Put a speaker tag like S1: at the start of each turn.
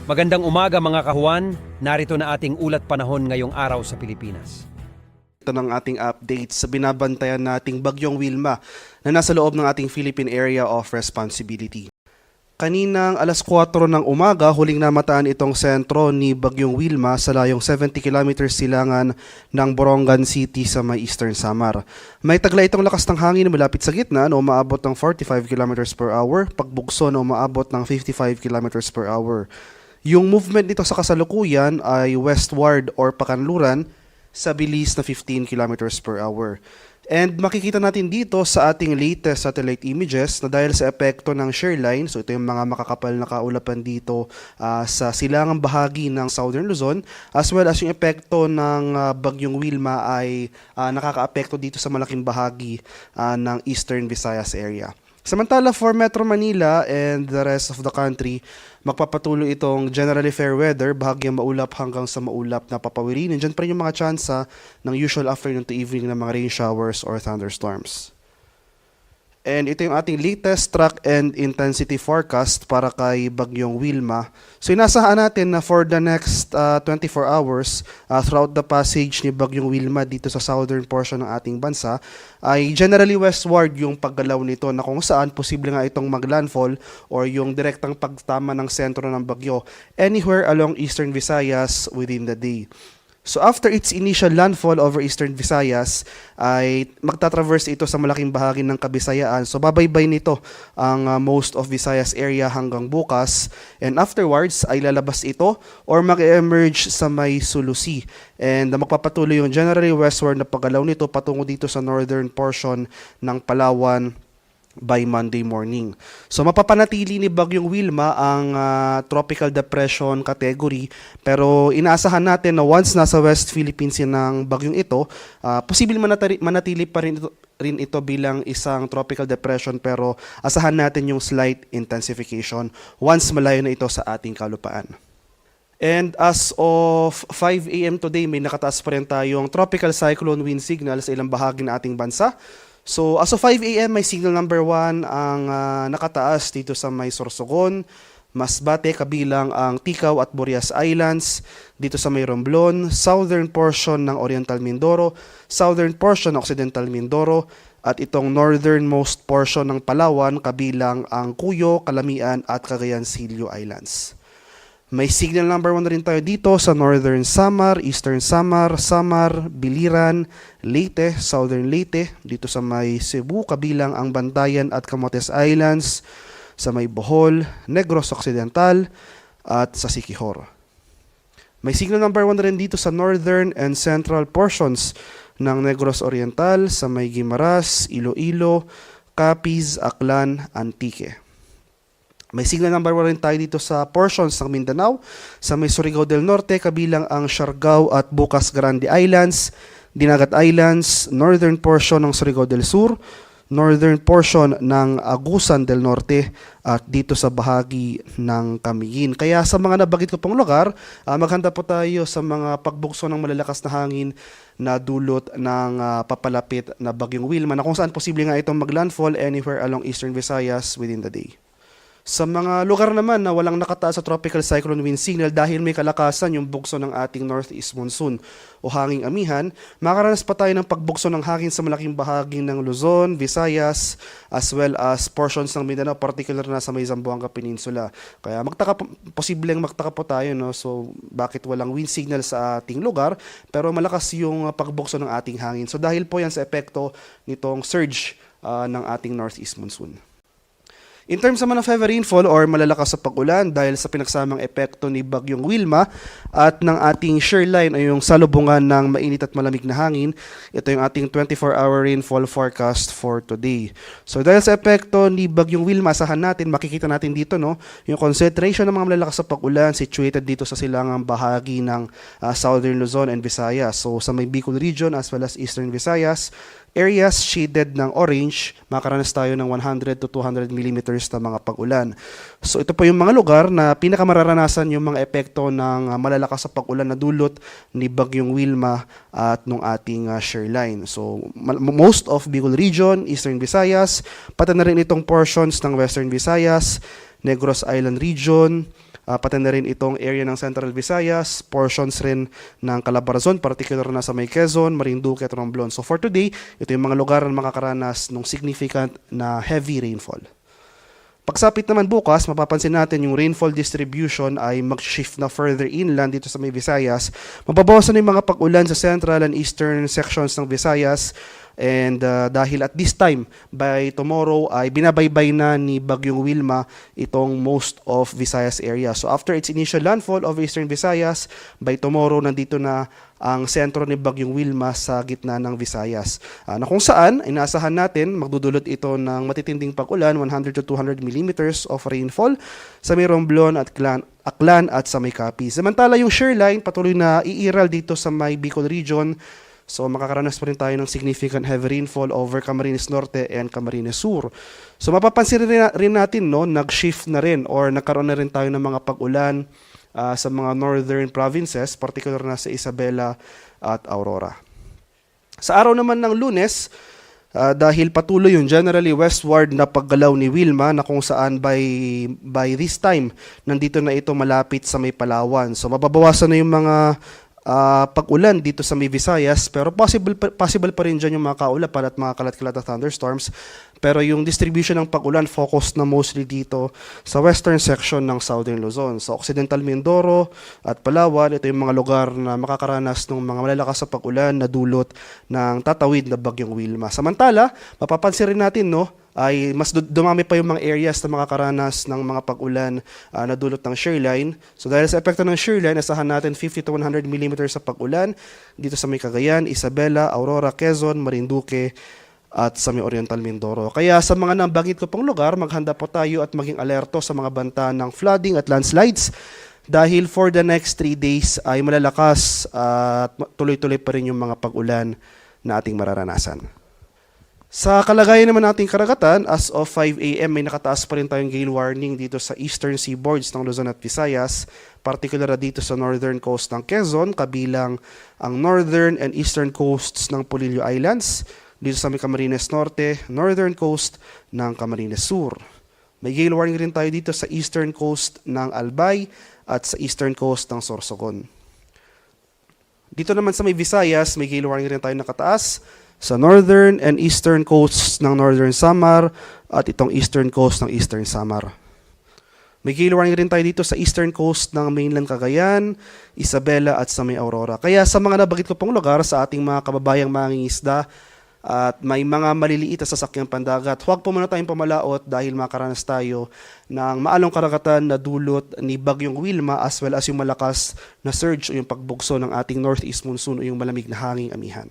S1: Magandang umaga mga kahuan, narito na ating ulat panahon ngayong araw sa Pilipinas.
S2: Ito ng ating updates sa binabantayan nating Bagyong Wilma na nasa loob ng ating Philippine Area of Responsibility. Kaninang alas 4 ng umaga, huling namataan itong sentro ni Bagyong Wilma sa layong 70 kilometers silangan ng Borongan City sa may Eastern Samar. May tagla itong lakas ng hangin malapit sa gitna na umaabot ng 45 kilometers per hour, pagbugso na umaabot ng 55 kilometers per hour. Yung movement nito sa kasalukuyan ay westward or pakanluran sa bilis na 15 kilometers per hour. And makikita natin dito sa ating latest satellite images na dahil sa epekto ng shear line, so ito yung mga makakapal na kaulapan dito sa silangang bahagi ng Southern Luzon, as well as yung epekto ng Bagyong Wilma ay nakakaapekto dito sa malaking bahagi ng Eastern Visayas area. Samantala for Metro Manila and the rest of the country, magpapatuloy itong generally fair weather, bahagyang maulap hanggang sa maulap na papawirin. Nandiyan pa rin yung mga tsansa ng usual afternoon to evening na mga rain showers or thunderstorms. And ito yung ating latest track and intensity forecast para kay Bagyong Wilma. So inasahan natin na for the next 24 hours throughout the passage ni Bagyong Wilma dito sa southern portion ng ating bansa ay generally westward yung paggalaw nito na kung saan posible nga itong maglandfall or yung direktang pagtama ng sentro ng bagyo anywhere along Eastern Visayas within the day. So after its initial landfall over Eastern Visayas, ay magtatraverse ito sa malaking bahagi ng Kabisayaan. So babaybay nito ang most of Visayas area hanggang bukas. And afterwards ay lalabas ito or mag-emerge sa may Sulusi. And magpapatuloy yung generally westward na paggalaw nito patungo dito sa northern portion ng Palawan by Monday morning. So mapapanatili ni Bagyong Wilma ang tropical depression category, pero inaasahan natin na once nasa West Philippines yan ng bagyong ito, posible manatili pa rin ito bilang isang tropical depression, pero asahan natin yung slight intensification once malayo na ito sa ating kalupaan. And as of 5 a.m. today, may nakataas pa rin tayong tropical cyclone wind signal sa ilang bahagi ng ating bansa. So as of 5 a.m. may signal number 1 ang nakataas dito sa may Sorsogon, Masbate, kabilang ang Ticao at Burias Islands, dito sa may Romblon, southern portion ng Oriental Mindoro, southern portion ng Occidental Mindoro, at itong northernmost portion ng Palawan, kabilang ang Cuyo, Calamian at Cagayan Silio Islands. May signal number 1 na rin tayo dito sa Northern Samar, Eastern Samar, Samar, Biliran, Leyte, Southern Leyte, dito sa may Cebu, kabilang ang Bantayan at Camotes Islands, sa may Bohol, Negros Occidental, at sa Siquijor. May signal number 1 na rin dito sa Northern and Central portions ng Negros Oriental, sa may Guimaras, Iloilo, Capiz, Aklan, Antique. May signal number 1 rin tayo dito sa portions ng Mindanao, sa may Surigao del Norte, kabilang ang Siargao at Bukas Grande Islands, Dinagat Islands, northern portion ng Surigao del Sur, northern portion ng Agusan del Norte, at dito sa bahagi ng Camiguin. Kaya sa mga nabanggit ko pong lugar, maghanda po tayo sa mga pagbugso ng malalakas na hangin na dulot ng papalapit na Bagyong Wilma, na kung saan posible nga itong maglandfall anywhere along Eastern Visayas within the day. Sa mga lugar naman na walang nakataas sa tropical cyclone wind signal dahil may kalakasan yung bugso ng ating northeast monsoon o hanging amihan, makaranas pa tayo ng pagbugso ng hangin sa malaking bahagi ng Luzon, Visayas, as well as portions ng Mindanao, particular na sa may Zamboanga Peninsula. Kaya posibleng magtaka po tayo, no? So bakit walang wind signal sa ating lugar pero malakas yung pagbugso ng ating hangin. So dahil po yan sa epekto nitong surge ng ating northeast monsoon. In terms naman ng heavy rainfall or malalakas sa pag-ulan dahil sa pinagsamang epekto ni Bagyong Wilma at ng ating shear line ay yung salubungan ng mainit at malamig na hangin, ito yung ating 24-hour rainfall forecast for today. So dahil sa epekto ni Bagyong Wilma, asahan natin, makikita natin dito, no, yung concentration ng mga malalakas sa pag-ulan situated dito sa silangang bahagi ng Southern Luzon and Visayas. So sa may Bicol region as well as Eastern Visayas, areas shaded ng orange, makaranas tayo ng 100 to 200 millimeters na mga pag-ulan. So ito po yung mga lugar na pinakamararanasan yung mga epekto ng malalakas sa pag-ulan na dulot ni Bagyong Wilma at nung ating shear line. So most of Bicol region, Eastern Visayas, pati na rin itong portions ng Western Visayas, Negros Island region, pati na rin itong area ng Central Visayas, portions rin ng Calabarzon, particular na sa may Quezon, Marinduque at Romblon. So for today, ito yung mga lugar na makakaranas ng significant na heavy rainfall. Pagsapit naman bukas, mapapansin natin yung rainfall distribution ay mag-shift na further inland dito sa may Visayas. Mababawasan na yung mga pag-ulan sa central and eastern sections ng Visayas. And dahil at this time, by tomorrow, ay binabaybay na ni Bagyong Wilma itong most of Visayas area. So after its initial landfall of eastern Visayas, by tomorrow, nandito na ang sentro ni Bagyong Wilma sa gitna ng Visayas. Na kung saan, inaasahan natin, magdudulot ito ng matitinding pag-ulan, 100 to 200 millimeters of rainfall sa may Romblon at Aklan at sa may Capiz. Samantala yung shoreline, patuloy na iiral dito sa may Bicol region. So makakaranas pa rin tayo ng significant heavy rainfall over Camarines Norte and Camarines Sur. So mapapansin rin natin, no, nag-shift na rin or nagkaroon na rin tayo ng mga pag-ulan sa mga northern provinces, particular na sa Isabela at Aurora. Sa araw naman ng Lunes, dahil patuloy yung generally westward na paggalaw ni Wilma na kung saan by this time, nandito na ito malapit sa may Palawan. So mababawasan na yung mga pag-ulan dito sa may Visayas, pero possible pa rin dyan yung mga kaulapan at mga kalat-kalat na thunderstorms. Pero yung distribution ng pag-ulan focus na mostly dito sa western section ng Southern Luzon. So Occidental Mindoro at Palawan, ito yung mga lugar na makakaranas ng mga malalakas sa pag-ulan na dulot ng tatawid na Bagyong Wilma. Samantala, mapapansin rin natin, no, ay mas dumami pa yung mga areas na makakaranas ng mga pag-ulan na dulot ng shoreline. So dahil sa epekto ng shoreline, asahan natin 50 to 100 mm sa pag-ulan dito sa may Cagayan, Isabela, Aurora, Quezon, Marinduque, at sa may Oriental Mindoro. Kaya sa mga nabanggit ko pong lugar, maghanda po tayo at maging alerto sa mga banta ng flooding at landslides dahil for the next 3 days ay malalakas at tuloy-tuloy pa rin yung mga pag-ulan na ating mararanasan. Sa kalagayan naman nating karagatan, as of 5 a.m. may nakataas pa rin tayong gale warning dito sa eastern seaboards ng Luzon at Visayas, particular dito sa northern coast ng Quezon, kabilang ang northern and eastern coasts ng Polillo Islands, dito sa may Camarines Norte, northern coast ng Camarines Sur. May gale warning rin tayo dito sa eastern coast ng Albay at sa eastern coast ng Sorsogon. Dito naman sa may Visayas, may gale warning rin tayo nakataas sa northern and eastern coasts ng Northern Samar at itong eastern coast ng Eastern Samar. May gale warning rin tayo dito sa eastern coast ng mainland Cagayan, Isabela at sa may Aurora. Kaya sa mga nabanggit ko pong lugar sa ating mga kababayang mangingisda at may mga maliliit na sasakyang pandagat, huwag po muna tayong pamalaot dahil makaranas tayo ng maalong karagatan na dulot ni Bagyong Wilma as well as yung malakas na surge o yung pagbugso ng ating northeast monsoon o yung malamig na hanging amihan.